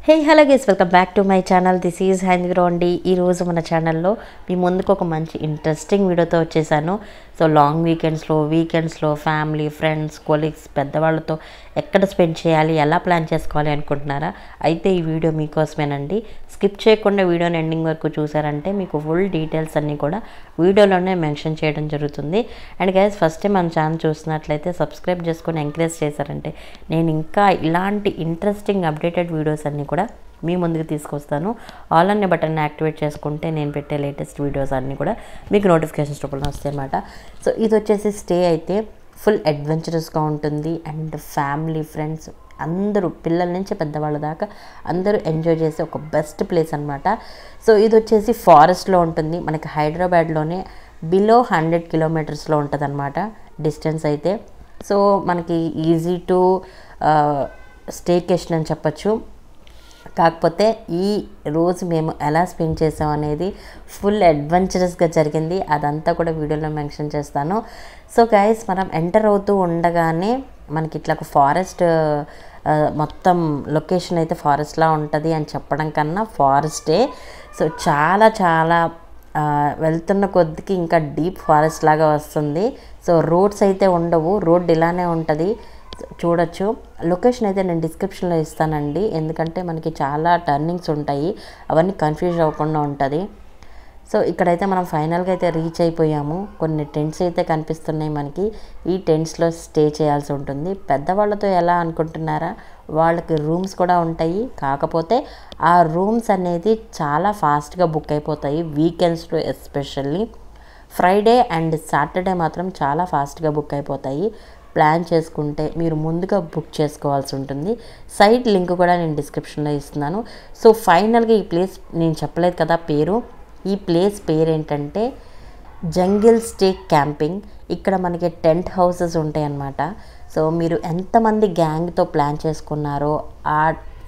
Hey hello guys welcome back to my channel. This is హైంద్రో అండి. ఈరోజు మన ఛానల్లో మీ ముందుకు ఒక మంచి ఇంట్రెస్టింగ్ వీడియోతో వచ్చేసాను. సో లాంగ్ వీకెండ్స్లో ఫ్యామిలీ, ఫ్రెండ్స్, కొలీగ్స్, పెద్దవాళ్ళతో ఎక్కడ స్పెండ్ చేయాలి, ఎలా ప్లాన్ చేసుకోవాలి అనుకుంటున్నారా? అయితే ఈ వీడియో మీకోసమేనండి. స్కిప్ చేయకుండా వీడియోని ఎండింగ్ వరకు చూసారంటే మీకు ఫుల్ డీటెయిల్స్ అన్నీ కూడా వీడియోలోనే మెన్షన్ చేయడం జరుగుతుంది. అండ్ గైస్ ఫస్ట్ టైం మన ఛానల్ చూసినట్లయితే సబ్స్క్రైబ్ చేసుకొని ఎంకరేజ్ చేశారంటే నేను ఇంకా ఇలాంటి ఇంట్రెస్టింగ్ అప్డేటెడ్ వీడియోస్ అన్నీ కూడా మీ ముందుకు తీసుకొస్తాను. ఆల్ అనే బటన్ యాక్టివేట్ చేసుకుంటే నేను పెట్టే లేటెస్ట్ వీడియోస్ అన్నీ కూడా మీకు నోటిఫికేషన్స్ రూపంలో వస్తాయి అన్నమాట. సో ఇది వచ్చేసి స్టే అయితే ఫుల్ అడ్వెంచరస్గా ఉంటుంది. అండ్ ఫ్యామిలీ, ఫ్రెండ్స్ అందరూ, పిల్లల నుంచి పెద్దవాళ్ళ దాకా అందరూ ఎంజాయ్ చేసే ఒక బెస్ట్ ప్లేస్ అనమాట. సో ఇది వచ్చేసి ఫారెస్ట్లో ఉంటుంది. మనకి హైదరాబాద్లోనే బిలో 100 కిలోమీటర్స్లో ఉంటుంది అనమాట డిస్టెన్స్ అయితే. సో మనకి ఈజీ టు స్టేకేషన్ అని చెప్పచ్చు. కాకపోతే ఈ రోజు మేము ఎలా స్పెండ్ చేసాం అనేది ఫుల్ అడ్వెంచరస్గా జరిగింది. అదంతా కూడా వీడియోలో మెన్షన్ చేస్తాను. సో గైస్ మనం ఎంటర్ అవుతూ ఉండగానే మనకి ఇట్లా ఒక ఫారెస్ట్, మొత్తం లొకేషన్ అయితే ఫారెస్ట్లా ఉంటుంది అని చెప్పడం కన్నా ఫారెస్టే. సో చాలా చాలా వెళ్తున్న కొద్దికి ఇంకా డీప్ ఫారెస్ట్ లాగా వస్తుంది. సో రోడ్స్ అయితే ఉండవు, రోడ్ ఇలానే ఉంటుంది, చూడొచ్చు. లొకేషన్ అయితే నేను డిస్క్రిప్షన్లో ఇస్తానండి, ఎందుకంటే మనకి చాలా టర్నింగ్స్ ఉంటాయి, అవన్నీ కన్ఫ్యూజ్ అవ్వకుండా ఉంటుంది. సో ఇక్కడైతే మనం ఫైనల్గా అయితే రీచ్ అయిపోయాము. కొన్ని టెంట్స్ అయితే కనిపిస్తున్నాయి మనకి. ఈ టెంట్స్లో స్టే చేయాల్సి ఉంటుంది. పెద్దవాళ్ళతో ఎలా అనుకుంటున్నారా, వాళ్ళకి రూమ్స్ కూడా ఉంటాయి. కాకపోతే ఆ రూమ్స్ అనేది చాలా ఫాస్ట్గా బుక్ అయిపోతాయి వీకెండ్స్లో. ఎస్పెషల్లీ ఫ్రైడే అండ్ సాటర్డే మాత్రం చాలా ఫాస్ట్గా బుక్ అయిపోతాయి. ప్లాన్ చేసుకుంటే మీరు ముందుగా బుక్ చేసుకోవాల్సి ఉంటుంది. సైట్ లింక్ కూడా నేను డిస్క్రిప్షన్లో ఇస్తున్నాను. సో ఫైనల్గా ఈ ప్లేస్ నేను చెప్పలేదు కదా పేరు. ఈ ప్లేస్ పేరు ఏంటంటే జంగిల్ స్టే క్యాంపింగ్. ఇక్కడ మనకి టెంట్ హౌసెస్ ఉంటాయి అన్నమాట. సో మీరు ఎంతమంది గ్యాంగ్తో ప్లాన్ చేసుకున్నారో ఆ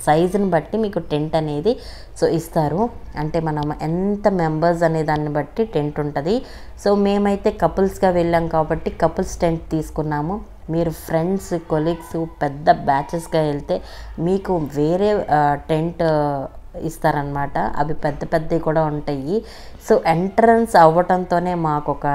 సైజుని బట్టి మీకు టెంట్ అనేది సో ఇస్తారు. అంటే మనం ఎంత మెంబర్స్ అనే దాన్ని బట్టి టెంట్ ఉంటుంది. సో మేమైతే కపుల్స్గా వెళ్ళాం కాబట్టి కపుల్స్ టెంట్ తీసుకున్నాము. మీరు ఫ్రెండ్స్, కొలీగ్స్, పెద్ద బ్యాచెస్గా వెళ్తే మీకు వేరే టెంట్ ఇస్తారనమాట. అవి పెద్ద పెద్దవి కూడా ఉంటాయి. సో ఎంట్రన్స్ అవ్వటంతోనే మాకు ఒక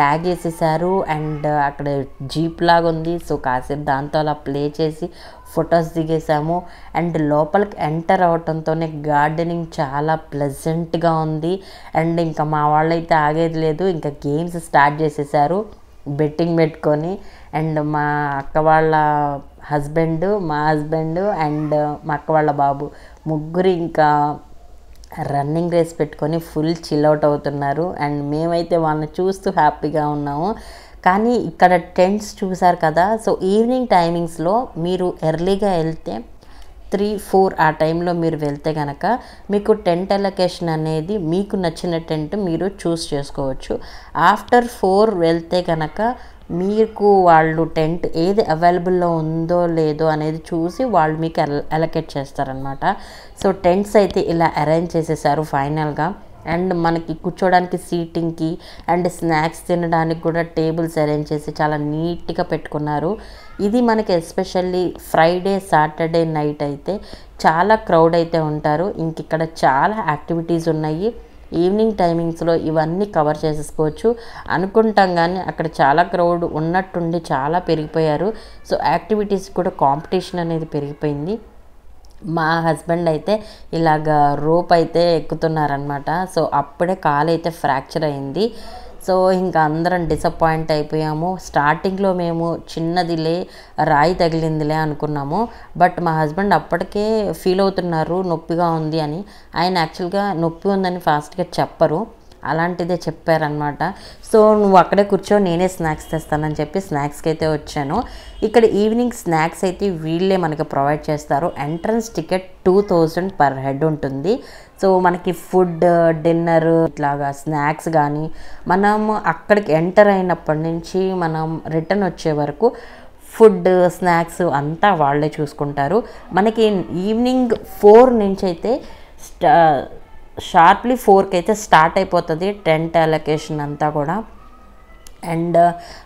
ట్యాగ్ వేసేసారు. అండ్ అక్కడ జీప్ లాగా ఉంది. సో కాసేపు దాంతో అలా ప్లే చేసి ఫొటోస్ దిగేసాము. అండ్ లోపలికి ఎంటర్ అవ్వటంతోనే గార్డెనింగ్ చాలా ప్లెజెంట్గా ఉంది. అండ్ ఇంకా మా వాళ్ళైతే ఆగేది లేదు, ఇంకా గేమ్స్ స్టార్ట్ చేసేసారు బెట్టింగ్ పెట్టుకొని. అండ్ మా అక్క వాళ్ళ హస్బెండ్, మా హస్బెండ్ అండ్ మా అక్క వాళ్ళ బాబు ముగ్గురు ఇంకా రన్నింగ్ రేస్ పెట్టుకొని ఫుల్ చిల్అవుట్ అవుతున్నారు. అండ్ మేమైతే వాళ్ళని చూస్తూ హ్యాపీగా ఉన్నాము. కానీ ఇక్కడ టెంట్స్ చూసారు కదా. సో ఈవినింగ్ టైమింగ్స్లో మీరు ఎర్లీగా వెళ్తే 3-4 ఆ టైంలో మీరు వెళ్తే కనుక మీకు టెంట్ అలొకేషన్ అనేది మీకు నచ్చిన టెంట్ మీరు చూస్ చేసుకోవచ్చు. ఆఫ్టర్ 4 వెళ్తే కనుక మీకు వాళ్ళు టెంట్ ఏది అవైలబుల్లో ఉందో లేదో అనేది చూసి వాళ్ళు మీకు అలొకేట్ చేస్తారనమాట. సో టెంట్స్ అయితే ఇలా అరేంజ్ చేసేసారు ఫైనల్గా. అండ్ మనకి కూర్చోడానికి సీటింగ్కి అండ్ స్నాక్స్ తినడానికి కూడా టేబుల్స్ అరేంజ్ చేసి చాలా నీట్గా పెట్టుకున్నారు. ఇది మనకి ఎస్పెషల్లీ ఫ్రైడే, సాటర్డే నైట్ అయితే చాలా క్రౌడ్ అయితే ఉంటారు. ఇంక ఇక్కడ చాలా యాక్టివిటీస్ ఉన్నాయి. ఈవినింగ్ టైమింగ్స్లో ఇవన్నీ కవర్ చేసేసుకోవచ్చు అనుకుంటాం, కానీ అక్కడ చాలా క్రౌడ్ ఉన్నట్టుండి చాలా పెరిగిపోయారు. సో యాక్టివిటీస్ కూడా కాంపిటీషన్ అనేది పెరిగిపోయింది. మా హస్బెండ్ అయితే ఇలాగ రోప్ అయితే ఎక్కుతున్నారనమాట. సో అప్పుడే కాలు అయితే ఫ్రాక్చర్ అయింది. సో ఇంకా అందరం డిసప్పాయింట్ అయిపోయాము. స్టార్టింగ్లో మేము చిన్నదిలే, రాయి తగిలిందిలే అనుకున్నాము. బట్ మా హస్బెండ్ అప్పటికే ఫీల్ అవుతున్నారు నొప్పిగా ఉంది అని. ఆయన యాక్చువల్గా నొప్పి ఉందని ఫాస్ట్గా చెప్పరు, అలాంటిదే చెప్పారనమాట. సో నువ్వు అక్కడే కూర్చో, నేనే స్నాక్స్ తెస్తానని చెప్పి స్నాక్స్కి అయితే వచ్చాను. ఇక్కడ ఈవినింగ్ స్నాక్స్ అయితే వీళ్ళే మనకి ప్రొవైడ్ చేస్తారు. ఎంట్రన్స్ టికెట్ 2000 పర్ హెడ్ ఉంటుంది. సో మనకి ఫుడ్, డిన్నర్, ఇట్లాగా స్నాక్స్ కానీ మనం అక్కడికి ఎంటర్ అయినప్పటి నుంచి మనం రిటర్న్ వచ్చే వరకు ఫుడ్, స్నాక్స్ అంతా వాళ్ళే చూసుకుంటారు. మనకి ఈవినింగ్ 4 నుంచి అయితే షార్ప్లీ 4కి అయితే స్టార్ట్ అయిపోతుంది టెంట్ అలొకేషన్ అంతా కూడా. అండ్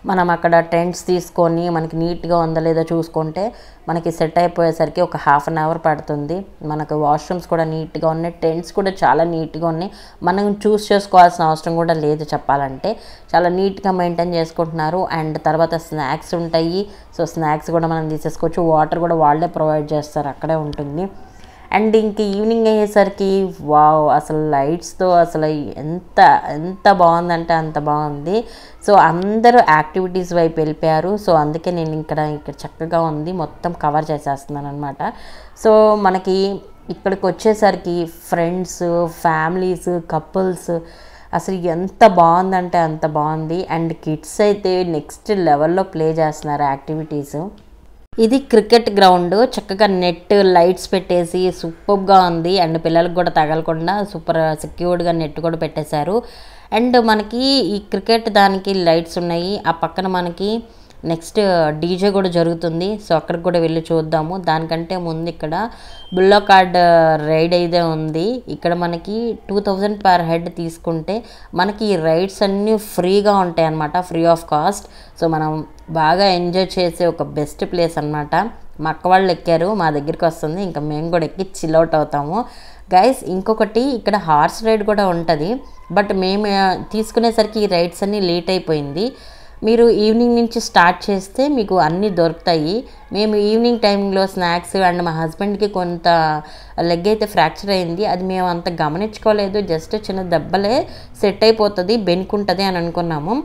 మనం అక్కడ టెంట్స్ తీసుకొని మనకి నీట్గా ఉందో లేదో చూసుకుంటే మనకి సెట్ అయిపోయేసరికి ఒక హాఫ్ అన్ అవర్ పడుతుంది. మనకు వాష్రూమ్స్ కూడా నీట్గా ఉన్నాయి, టెంట్స్ కూడా చాలా నీట్గా ఉన్నాయి. మనం చూస్ చేసుకోవాల్సిన అవసరం కూడా లేదు చెప్పాలంటే. చాలా నీట్గా మెయింటైన్ చేసుకుంటున్నారు. అండ్ తర్వాత స్నాక్స్ ఉంటాయి. సో స్నాక్స్ కూడా మనం తీసేసుకోవచ్చు. వాటర్ కూడా వాళ్ళే ప్రొవైడ్ చేస్తారు, అక్కడే ఉంటుంది. అండ్ ఇంక ఈవినింగ్ అయ్యేసరికి వావ్, అసలు లైట్స్తో అసలు ఎంత ఎంత బాగుందంటే అంత బాగుంది. సో అందరూ యాక్టివిటీస్ వైపు వెళ్ళిపోయారు. సో అందుకే నేను ఇక్కడ చక్కగా ఉంది మొత్తం కవర్ చేసేస్తున్నాను అనమాట. సో మనకి ఇక్కడికి వచ్చేసరికి ఫ్రెండ్స్, ఫ్యామిలీస్, కపుల్స్ అసలు ఎంత బాగుందంటే అంత బాగుంది. అండ్ కిడ్స్ అయితే నెక్స్ట్ లెవెల్లో ప్లే చేస్తున్నారు యాక్టివిటీస్. ఇది క్రికెట్ గ్రౌండ్, చక్కగా నెట్ లైట్స్ పెట్టేసి సూపర్గా ఉంది. అండ్ పిల్లలకు కూడా తగలకుండా సూపర్ సెక్యూర్డ్గా నెట్ కూడా పెట్టేశారు. అండ్ మనకి ఈ క్రికెట్ దానికి లైట్స్ ఉన్నాయి. ఆ పక్కన మనకి నెక్స్ట్ డీజే కూడా జరుగుతుంది. సో అక్కడికి కూడా వెళ్ళి చూద్దాము. దానికంటే ముందు ఇక్కడ బుల్లో కార్డ్ రైడ్ అయితే ఉంది. ఇక్కడ మనకి 2000 పర్ హెడ్ తీసుకుంటే మనకి ఈ రైడ్స్ అన్నీ ఫ్రీగా ఉంటాయి అన్నమాట, ఫ్రీ ఆఫ్ కాస్ట్. సో మనం బాగా ఎంజాయ్ చేసే ఒక బెస్ట్ ప్లేస్ అన్నమాట. మా అక్క వాళ్ళు ఎక్కారు, మా దగ్గరికి వస్తుంది, ఇంకా మేము కూడా ఎక్కి చిల్ అవుట్ అవుతాము గైస్. ఇంకొకటి ఇక్కడ హార్స్ రైడ్ కూడా ఉంటుంది. బట్ మేము తీసుకునేసరికి ఈ రైడ్స్ అన్నీ లేట్ అయిపోయింది. మీరు ఈవినింగ్ నుంచి స్టార్ట్ చేస్తే మీకు అన్నీ దొరుకుతాయి. మేము ఈవినింగ్ టైంలో స్నాక్స్ అండ్ మా హస్బెండ్కి కొంత లెగ్ అయితే ఫ్రాక్చర్ అయింది. అది మేము అంత గమనించుకోలేదు, జస్ట్ చిన్న దెబ్బలే, సెట్ అయిపోతుంది, బెనుకుంటుంది అని అనుకున్నాము.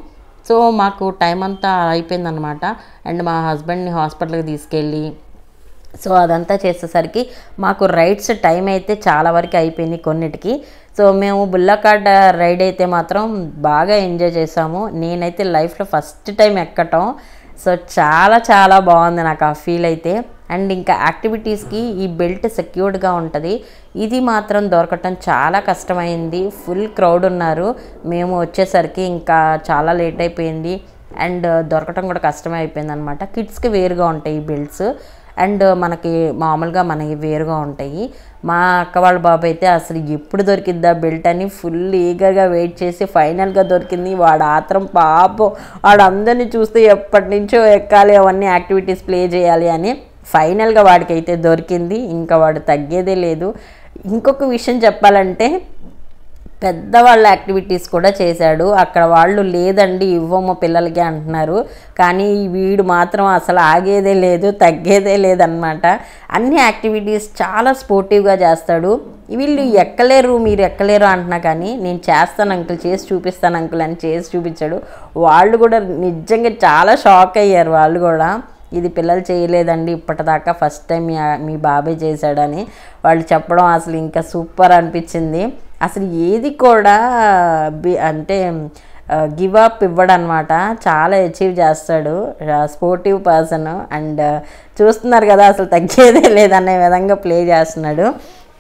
సో మాకు టైం అంతా అయిపోయిందనమాట. అండ్ మా హస్బెండ్ని హాస్పిటల్కి తీసుకెళ్ళి సో అదంతా చేసేసరికి మాకు రైడ్స్ టైం అయితే చాలా వరకు అయిపోయింది కొన్నిటికి. సో మేము బుల్లా కార్డ్ రైడ్ అయితే మాత్రం బాగా ఎంజాయ్ చేసాము. నేనైతే లైఫ్లో ఫస్ట్ టైం ఎక్కటం. సో చాలా చాలా బాగుంది నాకు ఆ ఫీల్ అయితే. అండ్ ఇంకా యాక్టివిటీస్కి ఈ బెల్ట్ సెక్యూర్డ్గా ఉంటుంది. ఇది మాత్రం దొరకటం చాలా కష్టమైంది, ఫుల్ క్రౌడ్ ఉన్నారు. మేము వచ్చేసరికి ఇంకా చాలా లేట్ అయిపోయింది. అండ్ దొరకటం కూడా కష్టమే అయిపోయింది అనమాట. కిడ్స్కి వేరుగా ఉంటాయి ఈ బెల్ట్స్, అండ్ మనకి మామూలుగా మనకి వేరుగా ఉంటాయి. మా అక్క వాళ్ళ బాబు అయితే అసలు ఎప్పుడు దొరికిద్దా బెల్ట్ అని ఫుల్ ఈగర్గా వెయిట్ చేసి ఫైనల్గా దొరికింది. వాడు ఆత్రం పాపం, వాడు అందరినీ చూస్తే ఎప్పటి నుంచో ఎక్కాలి, అవన్నీ యాక్టివిటీస్ ప్లే చేయాలి అని ఫైనల్గా వాడికి అయితే దొరికింది. ఇంకా వాడు తగ్గేదే లేదు. ఇంకొక విషయం చెప్పాలంటే పెద్దవాళ్ళ యాక్టివిటీస్ కూడా చేశాడు. అక్కడ వాళ్ళు లేదండి ఇవ్వమ్మ పిల్లలకి అంటున్నారు, కానీ వీడు మాత్రం అసలు ఆగేదే లేదు, తగ్గేదే లేదనమాట. అన్ని యాక్టివిటీస్ చాలా స్పోర్టివ్గా చేస్తాడు. వీళ్ళు ఎక్కలేరు, మీరు ఎక్కలేరు అంటున్నా కానీ నేను చేస్తాను అంకుల్, చేసి చూపిస్తాను అంకుల్ అని చేసి చూపించాడు. వాళ్ళు కూడా నిజంగా చాలా షాక్ అయ్యారు. వాళ్ళు కూడా ఇది పిల్లలు చేయలేదండి ఇప్పటిదాకా, ఫస్ట్ టైం మీ బాబాయ్ చేశాడని వాళ్ళు చెప్పడం అసలు ఇంకా సూపర్ అనిపించింది. అసలు ఏది కూడా అంటే గివ్ అప్ ఇవ్వడనమాట, చాలా అచీవ్ చేస్తాడు, స్పోర్టివ్ పర్సన్. అండ్ చూస్తున్నారు కదా అసలు తగ్గేదే లేదనే విధంగా ప్లే చేస్తున్నాడు.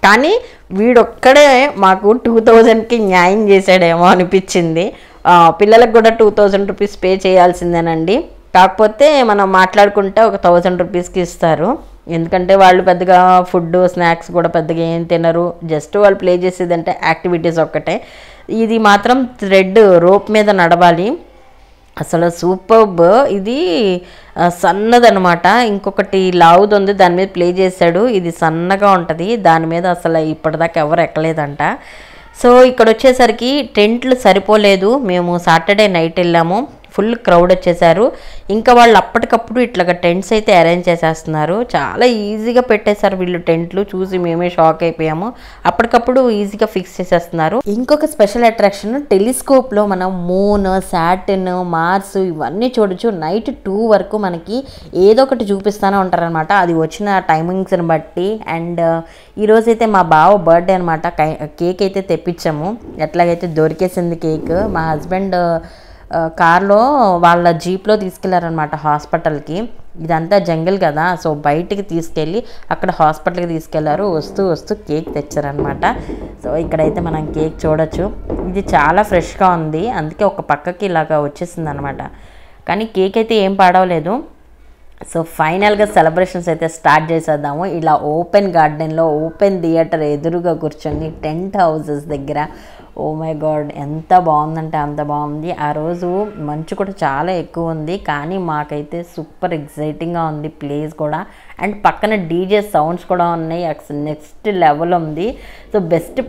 కానీ వీడొక్కడే మాకు 2000కి న్యాయం చేశాడేమో అనిపించింది. పిల్లలకు కూడా 2000 రూపీస్ పే చేయాల్సిందేనండి. కాకపోతే మనం మాట్లాడుకుంటే ఒక 1000 రూపీస్కి ఇస్తారు. ఎందుకంటే వాళ్ళు పెద్దగా ఫుడ్ స్నాక్స్ కూడా పెద్దగా ఏం తినరు, జస్ట్ వాళ్ళు ప్లే చేసేదంటే యాక్టివిటీస్ ఒక్కటే. ఇది మాత్రం థ్రెడ్ రోప్ మీద నడవాలి, అసలు సూపర్బ్. ఇది సన్నదనమాట, ఇంకొకటి లావుది ఉంది దాని మీద ప్లే చేశాడు. ఇది సన్నగా ఉంటుంది, దాని మీద అసలు ఇప్పటిదాకా ఎవరు ఎక్కలేదంట. సో ఇక్కడ వచ్చేసరికి టెంట్లు సరిపోలేదు. మేము సాటర్డే నైట్ వెళ్ళాము, ఫుల్ క్రౌడ్ వచ్చేసారు. ఇంకా వాళ్ళు అప్పటికప్పుడు ఇట్లాగా టెంట్స్ అయితే అరేంజ్ చేసేస్తున్నారు. చాలా ఈజీగా పెట్టేశారు వీళ్ళు టెంట్లు, చూసి మేమే షాక్ అయిపోయాము. అప్పటికప్పుడు ఈజీగా ఫిక్స్ చేసేస్తున్నారు. ఇంకొక స్పెషల్ అట్రాక్షన్, టెలిస్కోప్లో మనం మూన్, సాటర్న్, మార్స్ ఇవన్నీ చూడొచ్చు. నైట్ 2 వరకు మనకి ఏదో ఒకటి చూపిస్తూనే ఉంటారనమాట, అది వచ్చిన టైమింగ్స్ని బట్టి. అండ్ ఈరోజైతే మా బావ బర్త్డే అనమాట, కేక్ అయితే తెప్పించాము. ఎట్లాగైతే దొరికేసింది కేక్. మా హస్బెండ్ కార్లో వాళ్ళ జీప్లో తీసుకెళ్లారనమాట హాస్పిటల్కి. ఇదంతా జంగిల్ కదా, సో బయటికి తీసుకెళ్ళి అక్కడ హాస్పిటల్కి తీసుకెళ్లారు. వస్తూ వస్తూ కేక్ తెచ్చారనమాట. సో ఇక్కడైతే మనం కేక్ చూడొచ్చు. ఇది చాలా ఫ్రెష్గా ఉంది, అందుకే ఒక పక్కకి ఇలాగా వచ్చేసింది అనమాట. కానీ కేక్ అయితే ఏం పాడవలేదు. సో ఫైనల్గా సెలబ్రేషన్స్ అయితే స్టార్ట్ చేసేద్దాము. ఇలా ఓపెన్ గార్డెన్లో ఓపెన్ థియేటర్ ఎదురుగా కూర్చొని టెంట్ హౌసెస్ దగ్గర ఓ మై గాడ్ ఎంత బాగుందంటే అంత బాగుంది. ఆ రోజు మంచు కూడా చాలా ఎక్కువ ఉంది, కానీ మాకైతే సూపర్ ఎగ్జైటింగ్గా ఉంది ప్లేస్ కూడా. అండ్ పక్కన డీజే సౌండ్స్ కూడా ఉన్నాయి, నెక్స్ట్ లెవెల్ ఉంది. సో బెస్ట్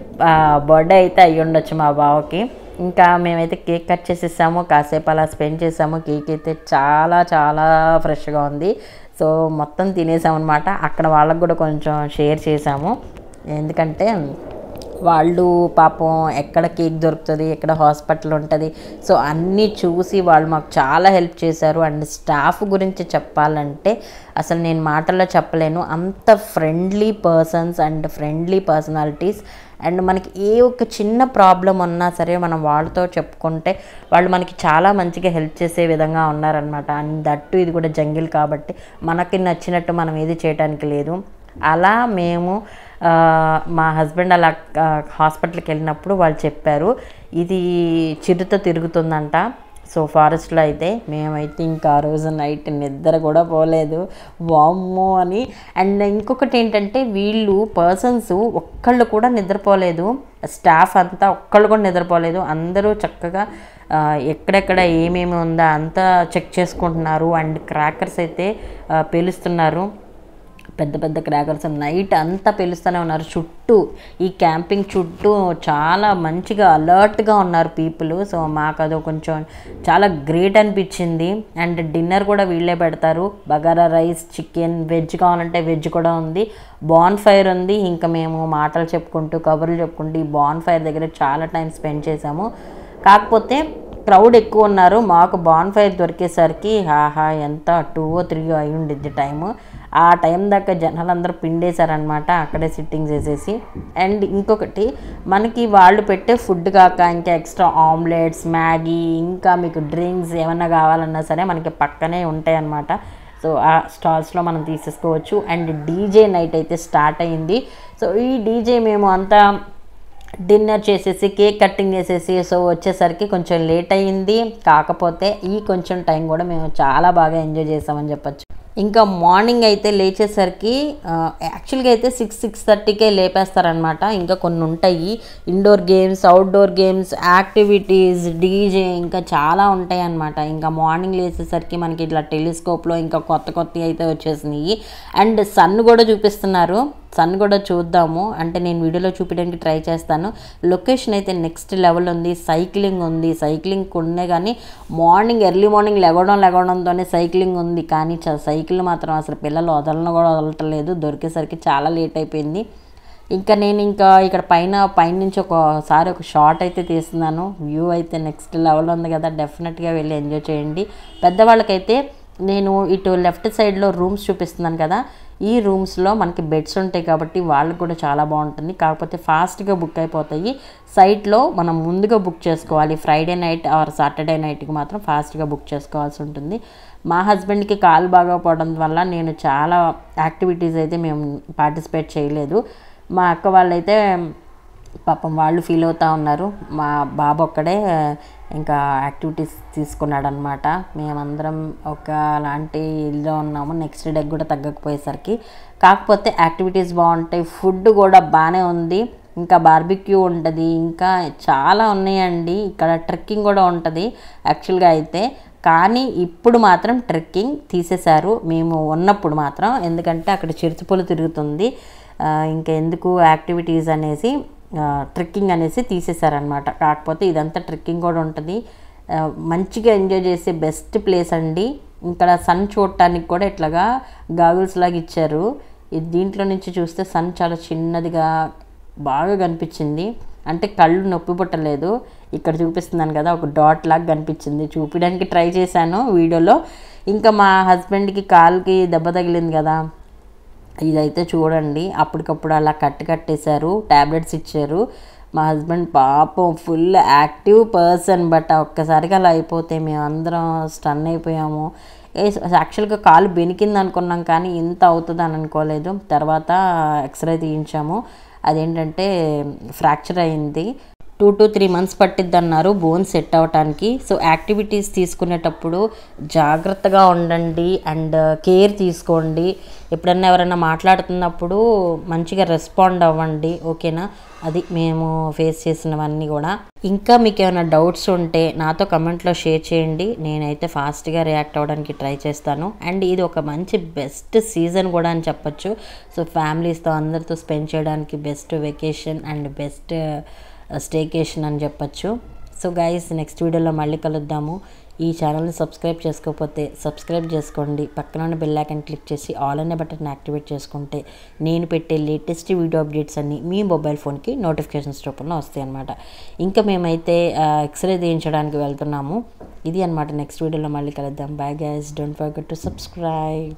బర్త్డే అయితే అయ్యి ఉండొచ్చు మా బావకి. ఇంకా మేమైతే కేక్ కట్ చేసేసాము, కాసేపు అలా స్పెండ్ చేసాము. కేక్ అయితే చాలా చాలా ఫ్రెష్గా ఉంది. సో మొత్తం తినేసామన్నమాట. అక్కడ వాళ్ళకు కూడా కొంచెం షేర్ చేసాము, ఎందుకంటే వాళ్ళు పాపం ఎక్కడ కేక్ దొరుకుతుంది, ఎక్కడ హాస్పిటల్ ఉంటుంది, సో అన్నీ చూసి వాళ్ళు మాకు చాలా హెల్ప్ చేశారు. అండ్ స్టాఫ్ గురించి చెప్పాలంటే అసలు నేను మాటల్లో చెప్పలేను, అంత friendly persons and friendly personalities. And మనకి ఏ ఒక చిన్న ప్రాబ్లం ఉన్నా సరే మనం వాళ్ళతో చెప్పుకుంటే వాళ్ళు మనకి చాలా మంచిగా హెల్ప్ చేసే విధంగా ఉన్నారనమాట. అండ్ దట్టు ఇది కూడా జంగిల్ కాబట్టి మనకి నచ్చినట్టు మనం ఏది చేయడానికి లేదు. అలా మేము మా హస్బెండ్ అలా హాస్పిటల్కి వెళ్ళినప్పుడు వాళ్ళు చెప్పారు ఇది చిరుత తిరుగుతుందంట. సో ఫారెస్ట్లో అయితే మేమైతే ఇంకా ఆ రోజు నైట్ నిద్ర కూడా పోలేదు, వామ్మో అని. అండ్ ఇంకొకటి ఏంటంటే వీళ్ళు పర్సన్స్ ఒక్కళ్ళు కూడా నిద్రపోలేదు, స్టాఫ్ అంతా ఒక్కళ్ళు కూడా నిద్రపోలేదు. అందరూ చక్కగా ఎక్కడెక్కడ ఏమేమి ఉందా అంతా చెక్ చేసుకుంటున్నారు. అండ్ క్రాకర్స్ అయితే పేలుస్తున్నారు, పెద్ద పెద్ద క్రాకర్స్ నైట్ అంతా పేలుస్తూనే ఉన్నారు. చుట్టూ ఈ క్యాంపింగ్ చుట్టూ చాలా మంచిగా అలర్ట్గా ఉన్నారు పీపుల్. సో మాకు అది కొంచెం చాలా గ్రేట్ అనిపించింది. అండ్ డిన్నర్ కూడా వీళ్ళే పెడతారు, బగారా రైస్, చికెన్, వెజ్ కావాలంటే వెజ్ కూడా ఉంది, బాన్ ఫైర్ ఉంది. ఇంకా మేము మాటలు చెప్పుకుంటూ కబుర్లు చెప్పుకుంటూ ఈ బాన్ ఫైర్ దగ్గర చాలా టైం స్పెండ్ చేసాము. కాకపోతే క్రౌడ్ ఎక్కువ ఉన్నారు. మాకు బాన్ ఫైర్ దొరికేసరికి ఎంత 2 or 3 అయి ఉండిద్ది టైము. ఆ టైం దాకా జనాలందరూ పిండేశారనమాట అక్కడే సిట్టింగ్స్ వేసేసి. అండ్ ఇంకొకటి మనకి వాళ్ళు పెట్టే ఫుడ్ కాక ఇంకా ఎక్స్ట్రా ఆమ్లెట్స్, మ్యాగీ, ఇంకా మీకు డ్రింక్స్ ఏమన్నా కావాలన్నా సరే మనకి పక్కనే ఉంటాయి అన్నమాట. సో ఆ స్టాల్స్లో మనం తీసేసుకోవచ్చు. అండ్ డీజే నైట్ అయితే స్టార్ట్ అయ్యింది. సో ఈ డీజే మేము అంతా డిన్నర్ చేసేసి కేక్ కటింగ్ చేసేసి సో వచ్చేసరికి కొంచెం లేట్ అయ్యింది. కాకపోతే ఈ కొంచెం టైం కూడా మేము చాలా బాగా ఎంజాయ్ చేసామని చెప్పచ్చు. ఇంకా మార్నింగ్ అయితే లేచేసరికి యాక్చువల్గా అయితే 6-6:30కే లేపేస్తారనమాట. ఇంకా కొన్ని ఉంటాయి indoor games, outdoor games, activities, DJ, ఇంకా చాలా ఉంటాయి అన్నమాట. ఇంకా మార్నింగ్ లేచేసరికి మనకి ఇట్లా టెలిస్కోప్లో ఇంకా కొత్త కొత్తవి అయితే వచ్చేసినాయి. అండ్ సన్ కూడా చూపిస్తున్నారు, సన్ కూడా చూద్దాము. అంటే నేను వీడియోలో చూపించడానికి ట్రై చేస్తాను. లొకేషన్ అయితే నెక్స్ట్ లెవెల్ ఉంది. సైక్లింగ్ ఉంది, సైక్లింగ్ ఉండే కానీ ఎర్లీ మార్నింగ్ లెగవడంతోనే సైక్లింగ్ ఉంది. కానీ సైకిల్ మాత్రం అసలు పిల్లలు వదలట్లేదు, దొరికేసరికి చాలా లేట్ అయిపోయింది. నేను ఇక్కడ పైనుంచి ఒకసారి ఒక షాట్ అయితే తీస్తున్నాను. వ్యూ అయితే నెక్స్ట్ లెవెల్ ఉంది కదా, డెఫినెట్గా వెళ్ళి ఎంజాయ్ చేయండి. పెద్దవాళ్ళకైతే నేను ఇటు లెఫ్ట్ సైడ్లో రూమ్స్ చూపిస్తున్నాను కదా, ఈ రూమ్స్లో మనకి బెడ్స్ ఉంటాయి కాబట్టి వాళ్ళకి కూడా చాలా బాగుంటుంది. కాకపోతే ఫాస్ట్గా బుక్ అయిపోతాయి. సైట్లో మనం ముందుగా బుక్ చేసుకోవాలి. ఫ్రైడే నైట్ ఆర్ సాటర్డే నైట్కి మాత్రం ఫాస్ట్గా బుక్ చేసుకోవాల్సి ఉంటుంది. మా హస్బెండ్కి కాలు బాగోపోవడం వల్ల నేను చాలా యాక్టివిటీస్ అయితే మేము పార్టిసిపేట్ చేయలేదు. మా అక్క వాళ్ళైతే పాపం వాళ్ళు ఫీల్ అవుతూ ఉన్నారు. మా బాబు ఒక్కడే ఇంకా యాక్టివిటీస్ తీసుకున్నాడు అనమాట. మేమందరం ఒకలాంటి ఇల్లు ఉన్నాము, నెక్స్ట్ డే కూడా తగ్గకపోయేసరికి. కాకపోతే యాక్టివిటీస్ బాగుంటాయి, ఫుడ్ కూడా బాగానే ఉంది, ఇంకా బార్బిక్యూ ఉంటుంది, ఇంకా చాలా ఉన్నాయండి. ఇక్కడ ట్రెక్కింగ్ కూడా ఉంటుంది యాక్చువల్గా అయితే. కానీ ఇప్పుడు మాత్రం ట్రెక్కింగ్ తీసేశారు మేము ఉన్నప్పుడు మాత్రం, ఎందుకంటే అక్కడ చిరుతపులు తిరుగుతుంది. ఇంకా ఎందుకు యాక్టివిటీస్ అనేసి ట్రెక్కింగ్ అనేసి తీసేశారనమాట. కాకపోతే ఇదంతా ట్రెక్కింగ్ కూడా ఉంటుంది, మంచిగా ఎంజాయ్ చేసే బెస్ట్ ప్లేస్ అండి. ఇక్కడ సన్ చూడటానికి కూడా ఇట్లాగా గాగుల్స్ లాగా ఇచ్చారు. దీంట్లో నుంచి చూస్తే సన్ చాలా చిన్నదిగా బాగా కనిపించింది, అంటే కళ్ళు నొప్పి పుట్టలేదు. ఇక్కడ చూపిస్తున్నాను కదా, ఒక డాట్ లాగా కనిపించింది, చూపించడానికి ట్రై చేశాను వీడియోలో. ఇంకా మా హస్బెండ్కి కాలుకి దెబ్బ తగిలింది కదా, ఇదైతే చూడండి అప్పటికప్పుడు అలా కట్టేశారు, ట్యాబ్లెట్స్ ఇచ్చారు. మా హస్బెండ్ పాపం ఫుల్ యాక్టివ్ పర్సన్, బట్ ఒక్కసారిగా అలా అయిపోతే మేమందరం స్టన్ అయిపోయాము. యాక్చువల్గా కాలు బెనికింది అనుకున్నాం, కానీ ఇంత అవుతుంది అని అనుకోలేదు. తర్వాత ఎక్స్రే తీయించాము, అదేంటంటే ఫ్రాక్చర్ అయింది. 2 to 3 months పట్టిద్ది అన్నారు బోన్ సెట్ అవ్వటానికి. సో యాక్టివిటీస్ తీసుకునేటప్పుడు జాగ్రత్తగా ఉండండి అండ్ కేర్ తీసుకోండి. ఎప్పుడన్నా ఎవరైనా మాట్లాడుతున్నప్పుడు మంచిగా రెస్పాండ్ అవ్వండి, ఓకేనా? అది మేము ఫేస్ చేసినవన్నీ కూడా. ఇంకా మీకు ఏమైనా డౌట్స్ ఉంటే నాతో కమెంట్లో షేర్ చేయండి. నేనైతే ఫాస్ట్గా రియాక్ట్ అవ్వడానికి ట్రై చేస్తాను. అండ్ ఇది ఒక మంచి బెస్ట్ సీజన్ కూడా అని చెప్పచ్చు. సో ఫ్యామిలీస్తో అందరితో స్పెండ్ చేయడానికి best vacation and best staycation అని చెప్పచ్చు. సో గైస్, నెక్స్ట్ వీడియోలో మళ్ళీ కలుద్దాము. ఈ ఛానల్ని సబ్స్క్రైబ్ చేసుకోకపోతే సబ్స్క్రైబ్ చేసుకోండి. పక్కన ఉన్న బెల్ ఐకాన్ క్లిక్ చేసి ఆల్ అనే బటన్ యాక్టివేట్ చేసుకుంటే నేను పెట్టే లేటెస్ట్ వీడియో అప్డేట్స్ అన్నీ మీ మొబైల్ ఫోన్కి నోటిఫికేషన్స్ రూపంలో వస్తాయి అన్నమాట. ఇంకా మేమైతే ఎక్స్రే తీయించడానికి వెళ్తున్నాము. ఇది అన్నమాట. నెక్స్ట్ వీడియోలో మళ్ళీ కలుద్దాం. Bye guys, don't forget to subscribe.